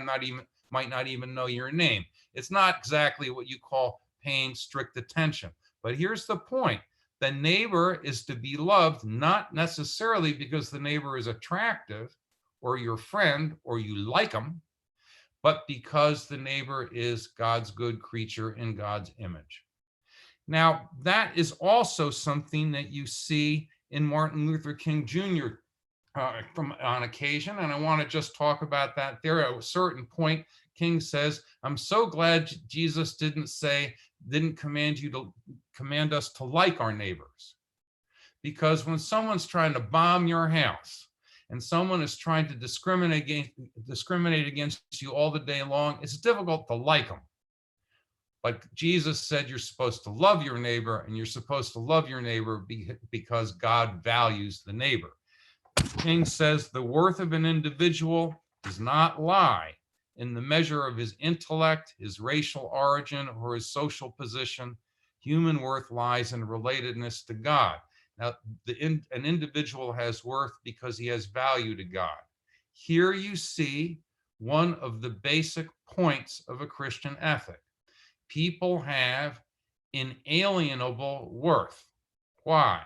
Might not even know your name. It's not exactly what you call paying strict attention. But here's the point. The neighbor is to be loved, not necessarily because the neighbor is attractive or your friend or you like them, but because the neighbor is God's good creature in God's image. Now, that is also something that you see in Martin Luther King Jr. On occasion, and I want to just talk about that there. At a certain point, King says, I'm so glad Jesus didn't command us to like our neighbors. Because when someone's trying to bomb your house and someone is trying to discriminate against you all the day long, it's difficult to like them. But Jesus said you're supposed to love your neighbor, and you're supposed to love your neighbor because God values the neighbor. King says the worth of an individual does not lie in the measure of his intellect, his racial origin, or his social position. Human worth lies in relatedness to God. Now, an individual has worth because he has value to God. Here you see one of the basic points of a Christian ethic. People have inalienable worth. Why?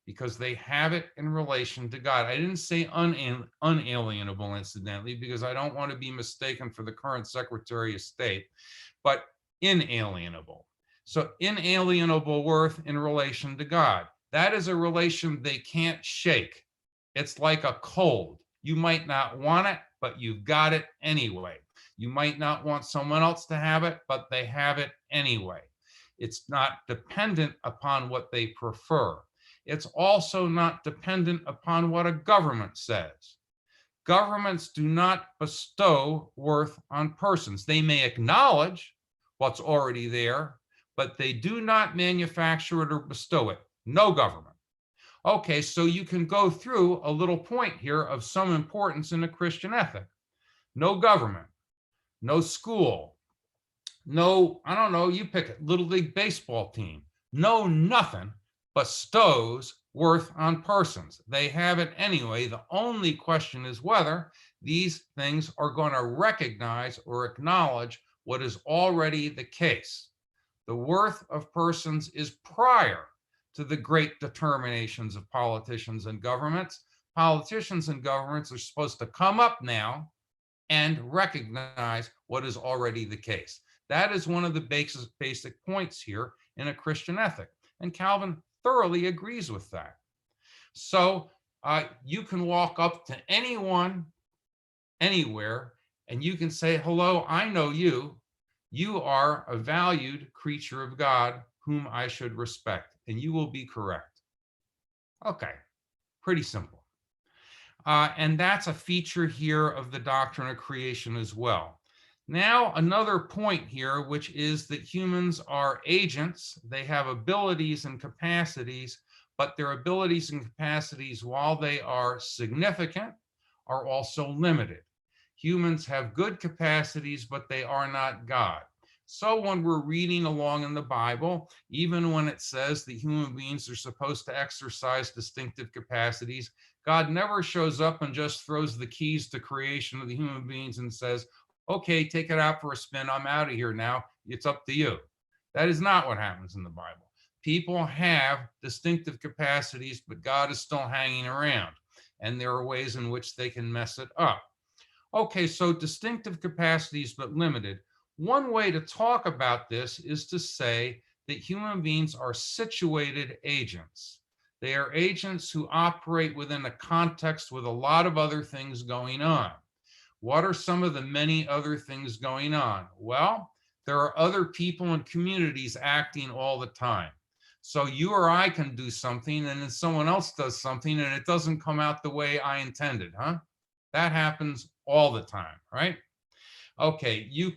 Because they have it in relation to God. I didn't say unalienable, incidentally, because I don't want to be mistaken for the current Secretary of State, but inalienable. So inalienable worth in relation to God. That is a relation they can't shake. It's like a cold. You might not want it, but you've got it anyway. You might not want someone else to have it, but they have it anyway. It's not dependent upon what they prefer. It's also not dependent upon what a government says. Governments do not bestow worth on persons. They may acknowledge what's already there, but they do not manufacture it or bestow it. No government. Okay, so you can go through a little point here of some importance in the Christian ethic. No government, no school, no, I don't know, you pick it, Little League baseball team. No nothing bestows worth on persons. They have it anyway. The only question is whether these things are going to recognize or acknowledge what is already the case. The worth of persons is prior to the great determinations of politicians and governments. Politicians and governments are supposed to come up now and recognize what is already the case. That is one of the basic points here in a Christian ethic. And Calvin thoroughly agrees with that. So you can walk up to anyone, anywhere, and you can say, hello, I know you. You are a valued creature of God whom I should respect, and you will be correct. Okay, pretty simple. And that's a feature here of the doctrine of creation as well. Now, another point here, which is that humans are agents. They have abilities and capacities, but their abilities and capacities, while they are significant, are also limited. Humans have good capacities, but they are not God. So when we're reading along in the Bible, even when it says that human beings are supposed to exercise distinctive capacities, God never shows up and just throws the keys to creation of the human beings and says, okay, take it out for a spin. I'm out of here now. It's up to you. That is not what happens in the Bible. People have distinctive capacities, but God is still hanging around. And there are ways in which they can mess it up. Okay, so distinctive capacities, but limited. One way to talk about this is to say that human beings are situated agents. They are agents who operate within a context with a lot of other things going on. What are some of the many other things going on? Well, there are other people and communities acting all the time. So you or I can do something and then someone else does something and it doesn't come out the way I intended, huh? That happens all the time, right? Okay, you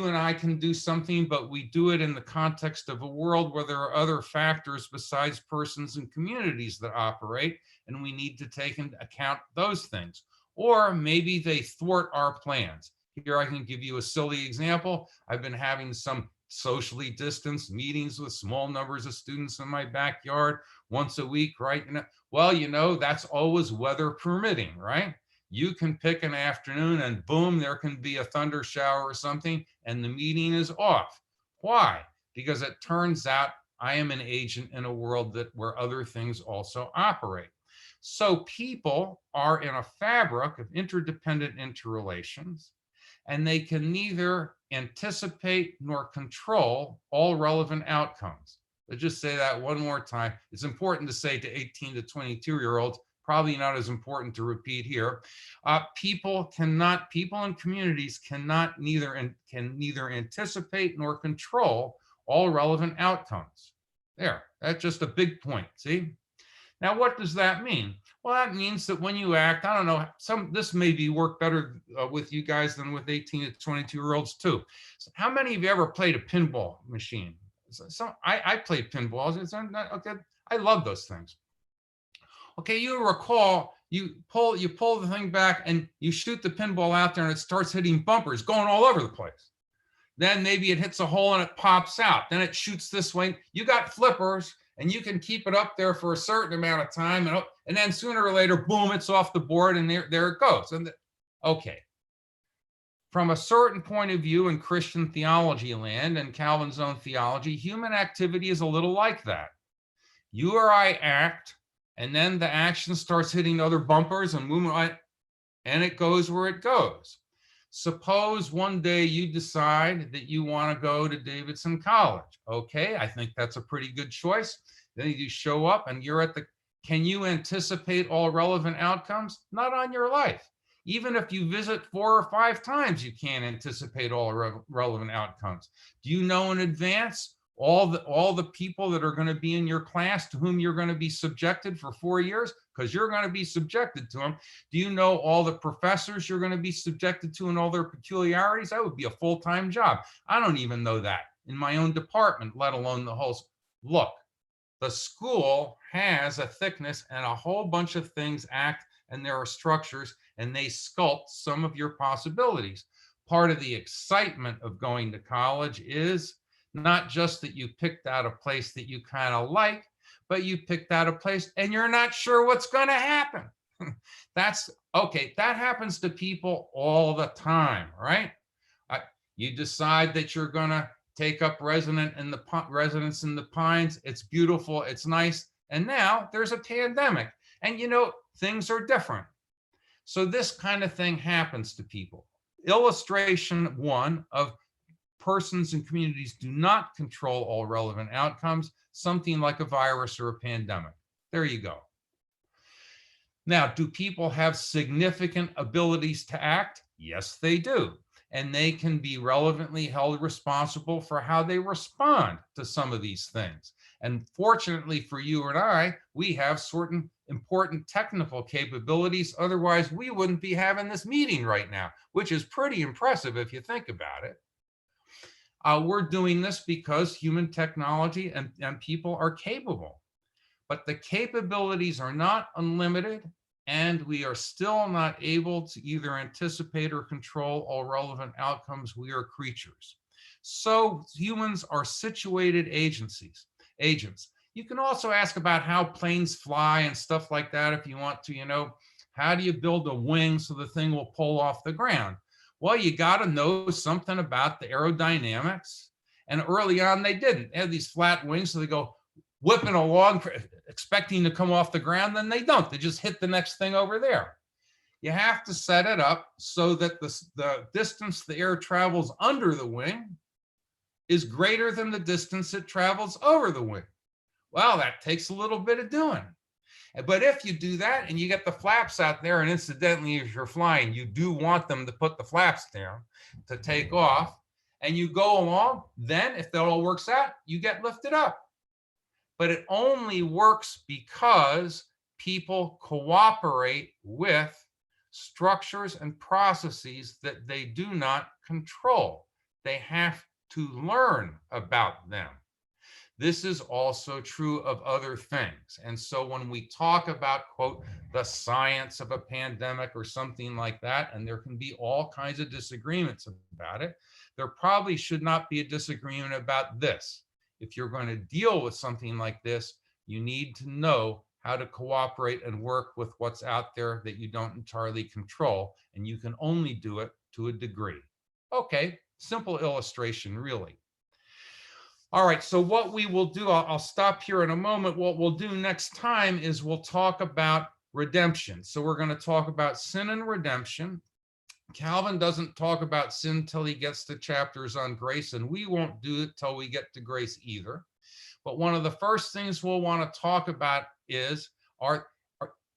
and I can do something, but we do it in the context of a world where there are other factors besides persons and communities that operate, and we need to take into account those things. Or maybe they thwart our plans. Here I can give you a silly example. I've been having some socially distanced meetings with small numbers of students in my backyard once a week, right? Well, that's always weather permitting, right? You can pick an afternoon and boom, there can be a thunder shower or something and the meeting is off. Why? Because it turns out I am an agent in a world where other things also operate. So people are in a fabric of interdependent interrelations, and they can neither anticipate nor control all relevant outcomes. Let's just say that one more time. It's important to say to 18 to 22-year-olds, probably not as important to repeat here. People and communities can neither anticipate nor control all relevant outcomes. There, that's just a big point, see? Now, what does that mean? Well, that means that when you act, I don't know, this maybe work better with you guys than with 18 to 22-year-olds too. So how many of you ever played a pinball machine? I played pinballs. Okay, I love those things. Okay, you recall you pull the thing back and you shoot the pinball out there and it starts hitting bumpers, going all over the place. Then maybe it hits a hole and it pops out. Then it shoots this way. You got flippers and you can keep it up there for a certain amount of time. And then sooner or later, boom, it's off the board and there it goes. Okay. From a certain point of view in Christian theology land and Calvin's own theology, human activity is a little like that. You or I act, and then the action starts hitting other bumpers and moving right, and it goes where it goes. Suppose one day you decide that you want to go to Davidson College. Okay, I think that's a pretty good choice. Then you show up and you're at the, can you anticipate all relevant outcomes? Not on your life. Even if you visit 4 or 5 times, you can't anticipate all relevant outcomes. Do you know in advance all the people that are going to be in your class to whom you're going to be subjected for 4 years? Because you're going to be subjected to them. Do you know all the professors you're going to be subjected to and all their peculiarities? That would be a full-time job. I don't even know that in my own department, let alone the whole. Look, the school has a thickness and a whole bunch of things act, and there are structures, and they sculpt some of your possibilities. Part of the excitement of going to college is not just that you picked out a place that you kind of like, but you picked out a place and you're not sure what's going to happen. That's okay. That happens to people all the time, right? You decide that you're going to take up residence in the Pines. It's beautiful. It's nice. And now there's a pandemic, and you know, things are different. So this kind of thing happens to people. Illustration 1 of persons and communities do not control all relevant outcomes, something like a virus or a pandemic. There you go. Now, do people have significant abilities to act? Yes, they do. And they can be relevantly held responsible for how they respond to some of these things. And fortunately for you and I, we have certain important technical capabilities. Otherwise, we wouldn't be having this meeting right now, which is pretty impressive if you think about it. We're doing this because human technology and people are capable, but the capabilities are not unlimited, and we are still not able to either anticipate or control all relevant outcomes. We are creatures. So humans are situated agents. You can also ask about how planes fly and stuff like that if you want to, you know, how do you build a wing so the thing will pull off the ground? Well, you got to know something about the aerodynamics. And early on, they didn't. They had these flat wings, so they go whipping along, expecting to come off the ground. Then they don't. They just hit the next thing over there. You have to set it up so that the distance the air travels under the wing is greater than the distance it travels over the wing. Well, that takes a little bit of doing. But if you do that and you get the flaps out there, and incidentally, if you're flying, you do want them to put the flaps down to take off, and you go along, then if that all works out, you get lifted up. But it only works because people cooperate with structures and processes that they do not control. They have to learn about them. This is also true of other things. And so when we talk about, quote, the science of a pandemic or something like that, and there can be all kinds of disagreements about it, there probably should not be a disagreement about this. If you're going to deal with something like this, you need to know how to cooperate and work with what's out there that you don't entirely control, and you can only do it to a degree. Okay, simple illustration, really. All right, so what we will do, I'll stop here in a moment. What we'll do next time is we'll talk about redemption. So we're going to talk about sin and redemption. Calvin doesn't talk about sin till he gets to chapters on grace, and we won't do it till we get to grace either. But one of the first things we'll want to talk about is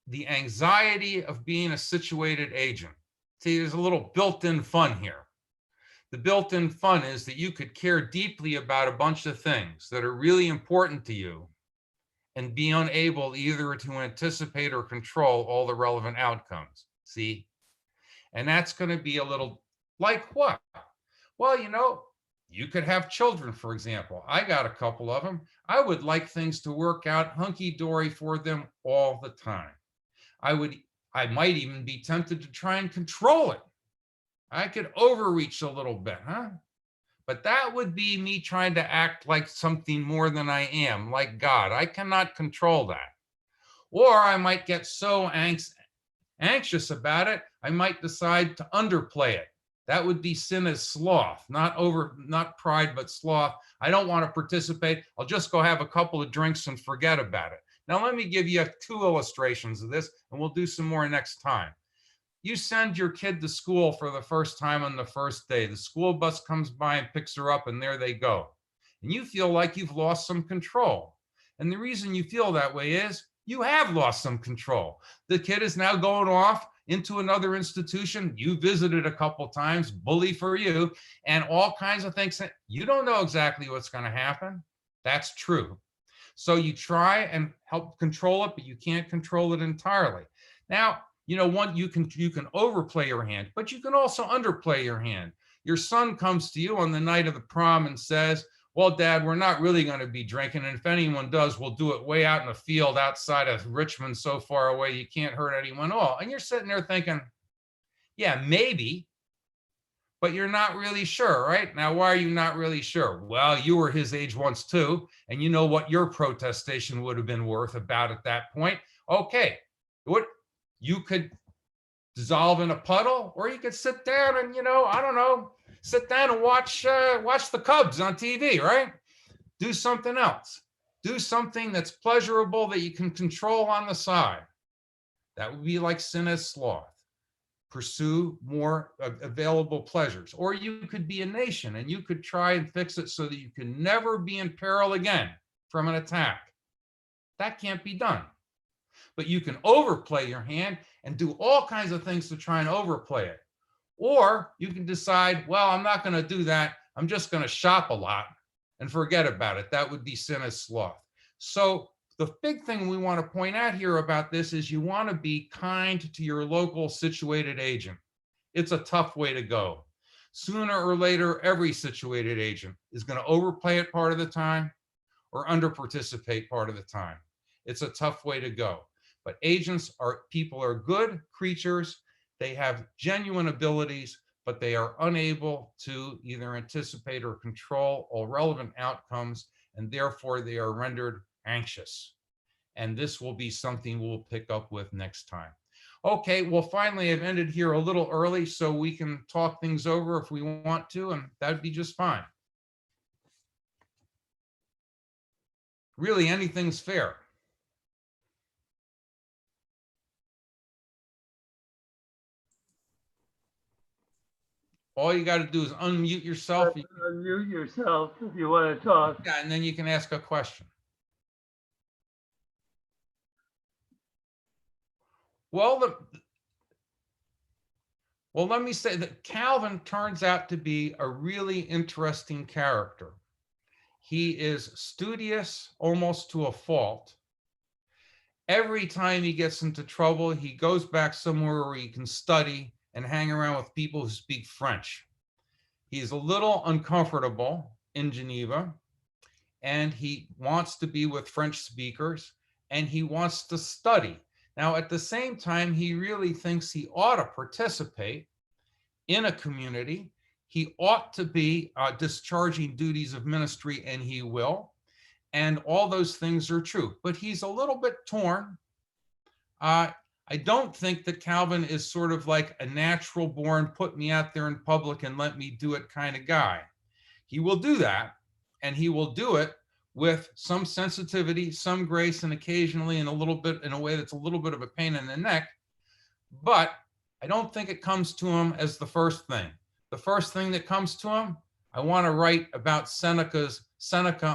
the anxiety of being a situated agent. See, there's a little built-in fun here. The built-in fun is that you could care deeply about a bunch of things that are really important to you and be unable either to anticipate or control all the relevant outcomes. See? And that's going to be a little like what? Well, you know, you could have children, for example. I got a couple of them. I would like things to work out hunky-dory for them all the time. I might even be tempted to try and control it. I could overreach a little bit, huh? But that would be me trying to act like something more than I am, like God. I cannot control that. Or I might get so anxious about it, I might decide to underplay it. That would be sin as sloth, not pride, but sloth. I don't want to participate. I'll just go have a couple of drinks and forget about it. Now, let me give you 2 illustrations of this, and we'll do some more next time. You send your kid to school for the first time on the first day. The school bus comes by and picks her up, and there they go. And you feel like you've lost some control. And the reason you feel that way is you have lost some control. The kid is now going off into another institution you visited a couple times, bully for you, and all kinds of things. You don't know exactly what's going to happen. That's true. So you try and help control it, but you can't control it entirely. Now, you know, you can overplay your hand, but you can also underplay your hand. Your son comes to you on the night of the prom and says, well, Dad, we're not really going to be drinking. And if anyone does, we'll do it way out in the field outside of Richmond, so far away, you can't hurt anyone at all. And you're sitting there thinking, yeah, maybe, but you're not really sure, right? Now, why are you not really sure? Well, you were his age once too, and you know what your protestation would have been worth about at that point. Okay, what you could dissolve in a puddle, or you could sit down and, you know, I don't know, sit down and watch the Cubs on TV, right? Do something else. Do something that's pleasurable that you can control on the side. That would be like sin as sloth. Pursue more available pleasures. Or you could be a nation and you could try and fix it so that you can never be in peril again from an attack. That can't be done. But you can overplay your hand and do all kinds of things to try and overplay it. Or you can decide, well, I'm not going to do that. I'm just going to shop a lot and forget about it. That would be sin as sloth. So the big thing we want to point out here about this is you want to be kind to your local situated agent. It's a tough way to go. Sooner or later, every situated agent is going to overplay it part of the time or under-participate part of the time. It's a tough way to go. But agents are good creatures. They have genuine abilities, but they are unable to either anticipate or control all relevant outcomes, and therefore they are rendered anxious. And this will be something we'll pick up with next time. Okay, well, finally, I've ended here a little early so we can talk things over if we want to, and that'd be just fine. Really, anything's fair. All you got to do is unmute yourself. Unmute yourself if you want to talk. Yeah, and then you can ask a question. Well, let me say that Calvin turns out to be a really interesting character. He is studious almost to a fault. Every time he gets into trouble, he goes back somewhere where he can study and hang around with people who speak French. He's a little uncomfortable in Geneva, and he wants to be with French speakers, and he wants to study. Now, at the same time, he really thinks he ought to participate in a community. He ought to be discharging duties of ministry, and he will. And all those things are true, but he's a little bit torn. I don't think that Calvin is sort of like a natural born, put me out there in public and let me do it kind of guy. He will do that, and he will do it with some sensitivity, some grace, and occasionally in a way that's a little bit of a pain in the neck. But I don't think it comes to him as the first thing. The first thing that comes to him, I want to write about Seneca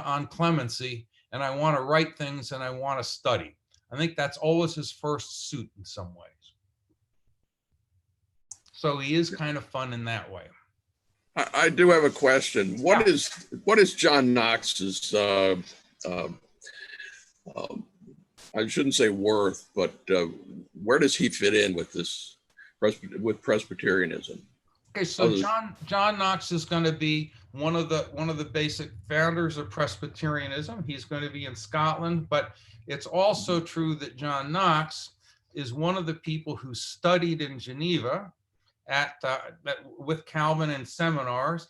on clemency, and I want to write things and I want to study. I think that's always his first suit in some ways. So he is kind of fun in that way. I do have a question. What is John Knox's I shouldn't say worth, but where does he fit in with this with Presbyterianism? Okay, so John Knox is going to be one of the basic founders of Presbyterianism. He's going to be in Scotland, but it's also true that John Knox is one of the people who studied in Geneva with Calvin in seminars.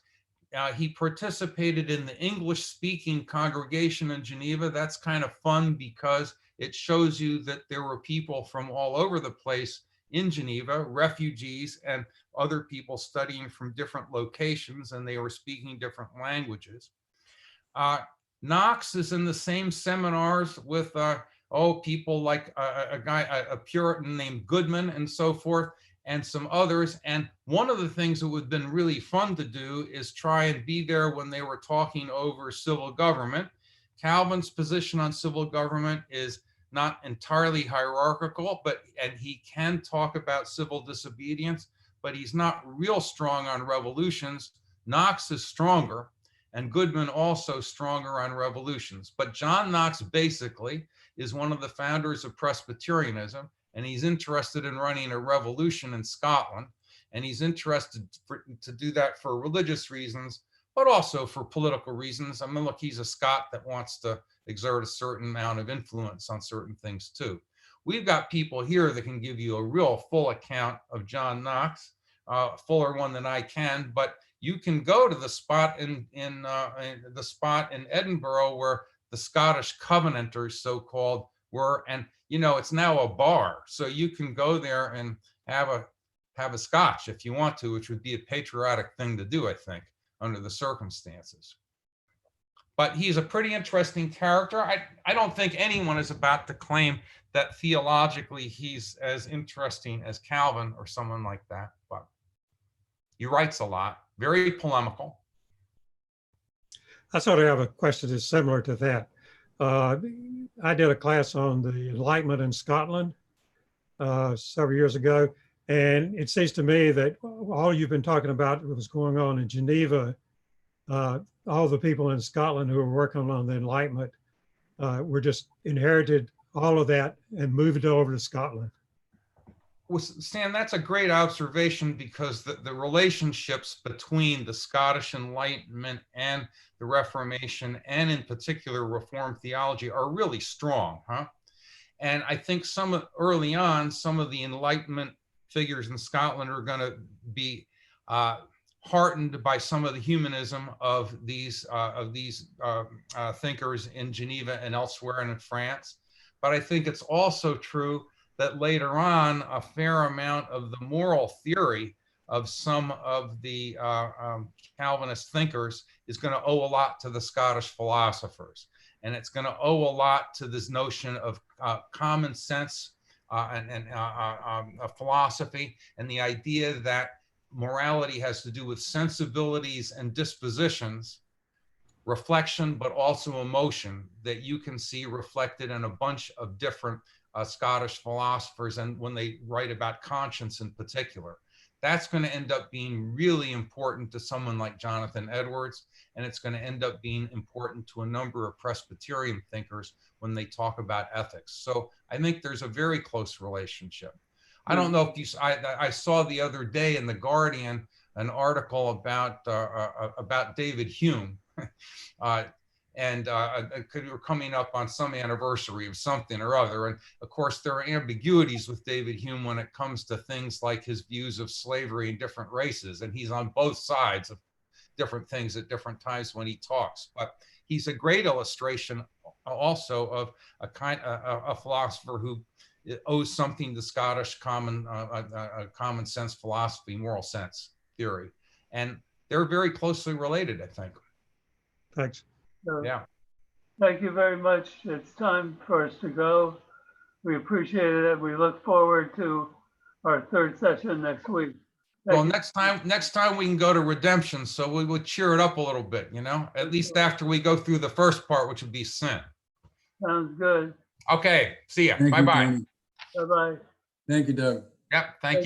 He participated in the English-speaking congregation in Geneva. That's kind of fun because it shows you that there were people from all over the place in Geneva, refugees and other people studying from different locations, and they were speaking different languages. Knox is in the same seminars with people like a Puritan named Goodman and so forth, and some others. And one of the things that would have been really fun to do is try and be there when they were talking over civil government. Calvin's position on civil government is not entirely hierarchical, and he can talk about civil disobedience, but he's not real strong on revolutions. Knox is stronger, and Goodman also stronger on revolutions. But John Knox basically is one of the founders of Presbyterianism, and he's interested in running a revolution in Scotland, and he's interested to do that for religious reasons, but also for political reasons. I mean, look, he's a Scot that wants to exert a certain amount of influence on certain things too. We've got people here that can give you a real full account of John Knox, fuller one than I can, but you can go to the spot in Edinburgh where the Scottish Covenanters, so-called, were, and it's now a bar, so you can go there and have a scotch if you want to, which would be a patriotic thing to do, I think, under the circumstances. But he's a pretty interesting character. I don't think anyone is about to claim that theologically he's as interesting as Calvin or someone like that, but he writes a lot, very polemical. I sort of have a question that's similar to that. I did a class on the Enlightenment in Scotland several years ago, and it seems to me that all you've been talking about was going on in Geneva. All the people in Scotland who were working on the Enlightenment were just inherited all of that and moved it over to Scotland. Well, Stan, that's a great observation, because the relationships between the Scottish Enlightenment and the Reformation, and in particular Reformed theology, are really strong, huh? And I think early on, some of the Enlightenment figures in Scotland are going to be heartened by some of the humanism of these thinkers in Geneva and elsewhere and in France. But I think it's also true that later on, a fair amount of the moral theory of some of the Calvinist thinkers is going to owe a lot to the Scottish philosophers. And it's going to owe a lot to this notion of common sense and philosophy, and the idea that morality has to do with sensibilities and dispositions, reflection, but also emotion, that you can see reflected in a bunch of different Scottish philosophers, and when they write about conscience in particular. That's going to end up being really important to someone like Jonathan Edwards, and it's going to end up being important to a number of Presbyterian thinkers when they talk about ethics. So I think there's a very close relationship. I don't know if I saw the other day in The Guardian an article about David Hume. And we're coming up on some anniversary of something or other. And of course, there are ambiguities with David Hume when it comes to things like his views of slavery in different races. And he's on both sides of different things at different times when he talks. But he's a great illustration also of a philosopher who owes something to Scottish common sense philosophy, moral sense theory. And they're very closely related, I think. Thanks. Yeah. Thank you very much. It's time for us to go. We appreciate it. We look forward to our third session next week. Well, next time we can go to redemption, so we would cheer it up a little bit, at least after we go through the first part, which would be sin. Sounds good. Okay, see ya. Thank you, Bye-bye. Tony. Bye-bye. Thank you, Doug. Yep, thank you.